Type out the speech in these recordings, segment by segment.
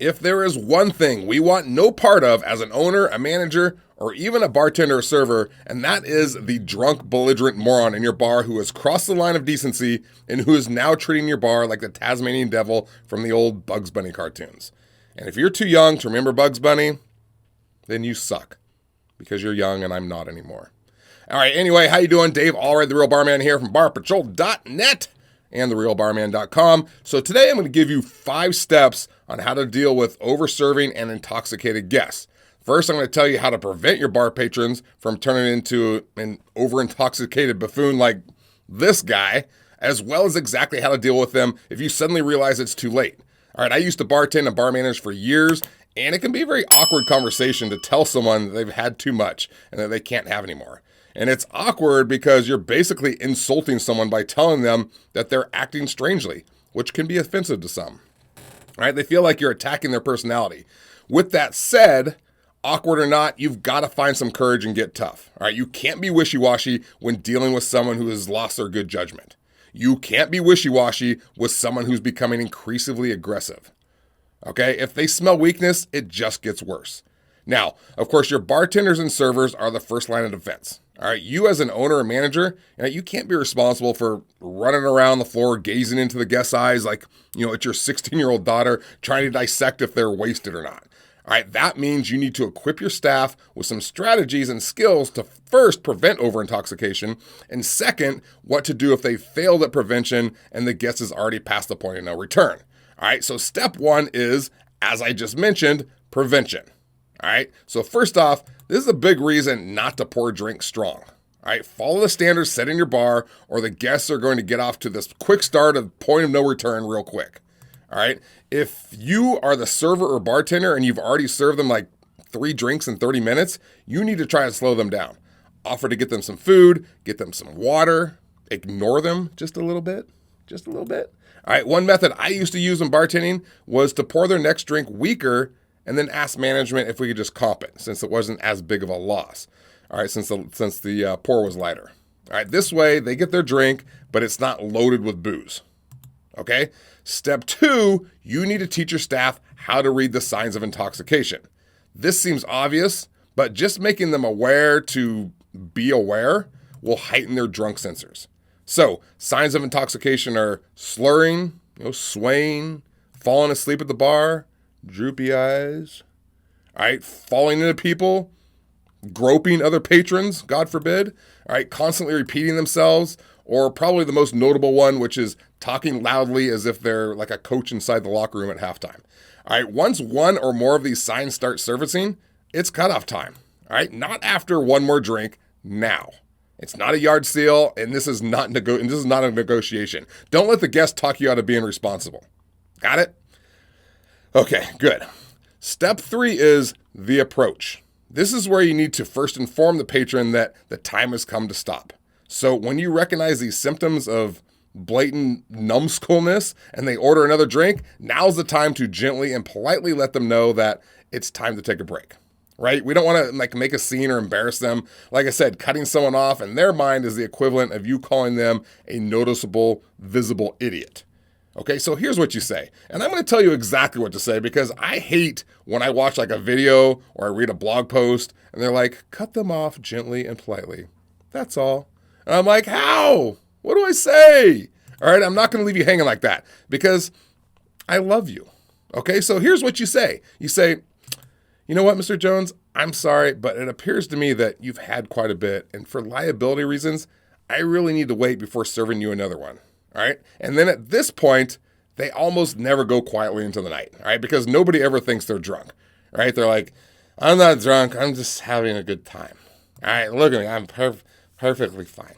If there is one thing we want no part of as an owner, a manager, or even a bartender or server, and that is the drunk, belligerent moron in your bar who has crossed the line of decency and who is now treating your bar like the Tasmanian devil from the old Bugs Bunny cartoons. And if you're too young to remember Bugs Bunny, then you suck, because you're young and I'm not anymore. All right, anyway, how you doing? Dave Allred, The Real Barman here from barpatrol.net and therealbarman.com. So today I'm going to give you 5 steps on how to deal with over-serving and intoxicated guests. First, I'm going to tell you how to prevent your bar patrons from turning into an over-intoxicated buffoon like this guy, as well as exactly how to deal with them if you suddenly realize it's too late. All right, I used to bartend and bar manage for years, and it can be a very awkward conversation to tell someone that they've had too much and that they can't have anymore. And it's awkward because you're basically insulting someone by telling them that they're acting strangely, which can be offensive to some. All right, they feel like you're attacking their personality. With that said, awkward or not, you've got to find some courage and get tough. All right, you can't be wishy-washy when dealing with someone who has lost their good judgment. You can't be wishy-washy with someone who's becoming increasingly aggressive. Okay, if they smell weakness, it just gets worse. Now, of course, your bartenders and servers are the first line of defense. All right, you as an owner or manager, you can't be responsible for running around the floor, gazing into the guest's eyes like, it's your 16-year-old daughter trying to dissect if they're wasted or not. All right, that means you need to equip your staff with some strategies and skills to first prevent over-intoxication, and second, what to do if they failed at prevention and the guest is already past the point of no return. All right, so step 1 is, as I just mentioned, prevention. All right, so first off, this is a big reason not to pour drinks strong. All right, follow the standards set in your bar or the guests are going to get off to this quick start of point of no return real quick. All right, if you are the server or bartender and you've already served them like 3 drinks in 30 minutes, you need to try to slow them down. Offer to get them some food, get them some water, ignore them just a little bit. All right, one method I used to use in bartending was to pour their next drink weaker and then ask management if we could just comp it, since it wasn't as big of a loss. All right, since the pour was lighter. All right, this way they get their drink, but it's not loaded with booze. Okay? Step 2, you need to teach your staff how to read the signs of intoxication. This seems obvious, but just making them aware to be aware will heighten their drunk sensors. So, signs of intoxication are slurring, swaying, falling asleep at the bar, droopy eyes, all right, falling into people, groping other patrons, God forbid, all right, constantly repeating themselves, or probably the most notable one, which is talking loudly as if they're like a coach inside the locker room at halftime. All right, once one or more of these signs start surfacing, it's cutoff time. All right, not after one more drink, now. It's not a yard sale, and this is not a negotiation. Don't let the guest talk you out of being responsible. Got it? Okay, good. Step 3 is the approach. This is where you need to first inform the patron that the time has come to stop. So when you recognize these symptoms of blatant numbskullness and they order another drink, now's the time to gently and politely let them know that it's time to take a break, right? We don't want to make a scene or embarrass them. Like I said, cutting someone off in their mind is the equivalent of you calling them a noticeable, visible idiot. Okay, so here's what you say. And I'm going to tell you exactly what to say because I hate when I watch like a video or I read a blog post and they're like, cut them off gently and politely. That's all. And I'm like, how? What do I say? All right, I'm not going to leave you hanging like that because I love you. Okay, so here's what you say. You say, you know what, Mr. Jones, I'm sorry, but it appears to me that you've had quite a bit. And for liability reasons, I really need to wait before serving you another one. All right. And then at this point, they almost never go quietly into the night. All right. Because nobody ever thinks they're drunk. Right. They're like, I'm not drunk. I'm just having a good time. All right. Look at me. I'm perfectly fine.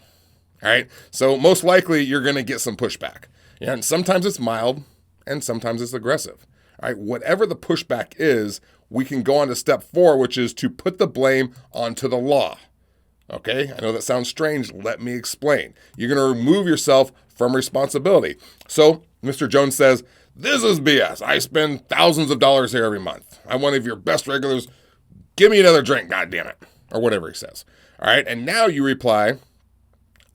All right. So most likely you're going to get some pushback. Yeah. And sometimes it's mild and sometimes it's aggressive. All right. Whatever the pushback is, we can go on to step 4, which is to put the blame onto the law. Okay, I know that sounds strange. Let me explain. You're going to remove yourself from responsibility. So Mr. Jones says, this is BS. I spend thousands of dollars here every month. I'm one of your best regulars. Give me another drink, goddammit. Or whatever he says. All right, and now you reply,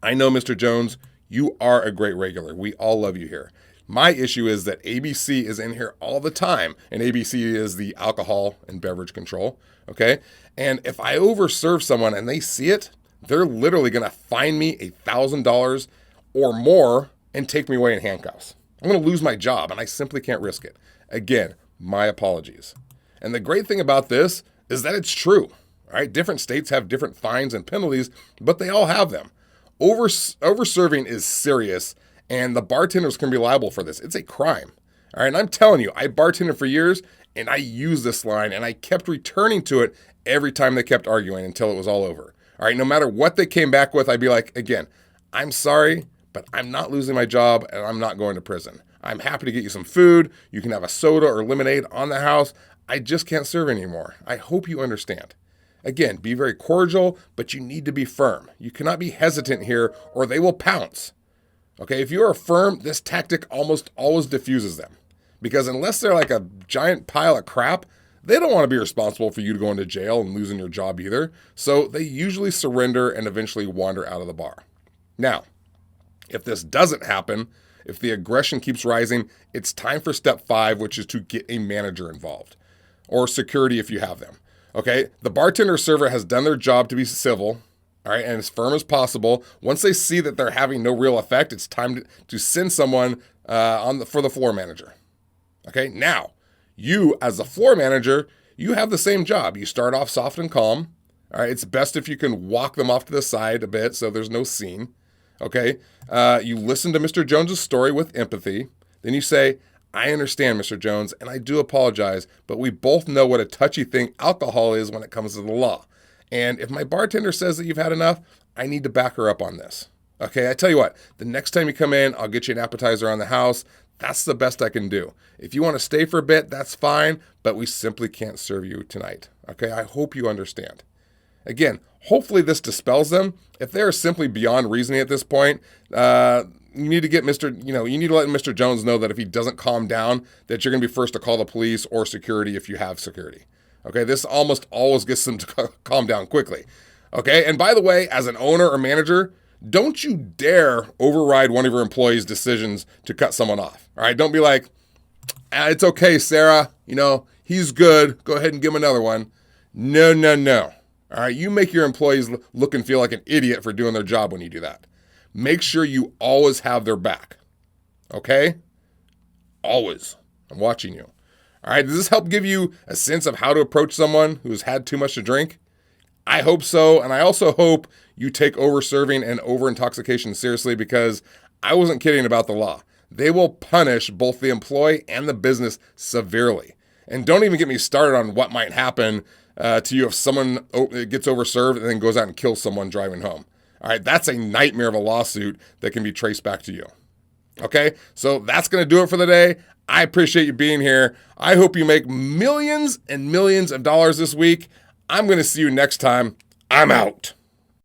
I know, Mr. Jones, you are a great regular. We all love you here. My issue is that ABC is in here all the time, and ABC is the alcohol and beverage control, okay? And if I overserve someone and they see it, they're literally going to fine me $1,000 or more and take me away in handcuffs. I'm going to lose my job, and I simply can't risk it. Again, my apologies. And the great thing about this is that it's true. All right, different states have different fines and penalties, but they all have them. Over-serving is serious, and the bartenders can be liable for this. It's a crime. All right, and I'm telling you, I bartended for years, and I used this line, and I kept returning to it every time they kept arguing until it was all over. All right, no matter what they came back with, I'd be like, again, I'm sorry, but I'm not losing my job, and I'm not going to prison. I'm happy to get you some food. You can have a soda or lemonade on the house. I just can't serve anymore. I hope you understand. Again, be very cordial, but you need to be firm. You cannot be hesitant here or they will pounce. Okay, if you are firm, this tactic almost always diffuses them. Because unless they're like a giant pile of crap, they don't want to be responsible for you to go into jail and losing your job either. So they usually surrender and eventually wander out of the bar. Now, if this doesn't happen, if the aggression keeps rising, it's time for step 5, which is to get a manager involved or security if you have them. Okay, the bartender or server has done their job to be civil, all right, and as firm as possible. Once they see that they're having no real effect, it's time to send someone for the floor manager. Okay, now, you as the floor manager, you have the same job. You start off soft and calm. All right, it's best if you can walk them off to the side a bit so there's no scene. Okay, you listen to Mr. Jones's story with empathy. Then you say, I understand, Mr. Jones, and I do apologize, but we both know what a touchy thing alcohol is when it comes to the law. And if my bartender says that you've had enough, I need to back her up on this. Okay, I tell you what, the next time you come in, I'll get you an appetizer on the house. That's the best I can do. If you want to stay for a bit, that's fine, but we simply can't serve you tonight. Okay, I hope you understand. Again, hopefully this dispels them. If they're simply beyond reasoning at this point, you need to let Mr. Jones know that if he doesn't calm down, that you're going to be first to call the police or security if you have security. Okay, this almost always gets them to calm down quickly. Okay, and by the way, as an owner or manager, don't you dare override one of your employees' decisions to cut someone off. All right, don't be like, it's okay, Sarah. He's good. Go ahead and give him another one. No. All right, you make your employees look and feel like an idiot for doing their job when you do that. Make sure you always have their back. Okay? Always. I'm watching you. All right, does this help give you a sense of how to approach someone who's had too much to drink? I hope so, and I also hope you take over-serving and over-intoxication seriously, because I wasn't kidding about the law. They will punish both the employee and the business severely. And don't even get me started on what might happen to you if someone gets over-served and then goes out and kills someone driving home. All right, that's a nightmare of a lawsuit that can be traced back to you. Okay, so that's going to do it for the day. I appreciate you being here. I hope you make millions and millions of dollars this week. I'm going to see you next time. I'm out.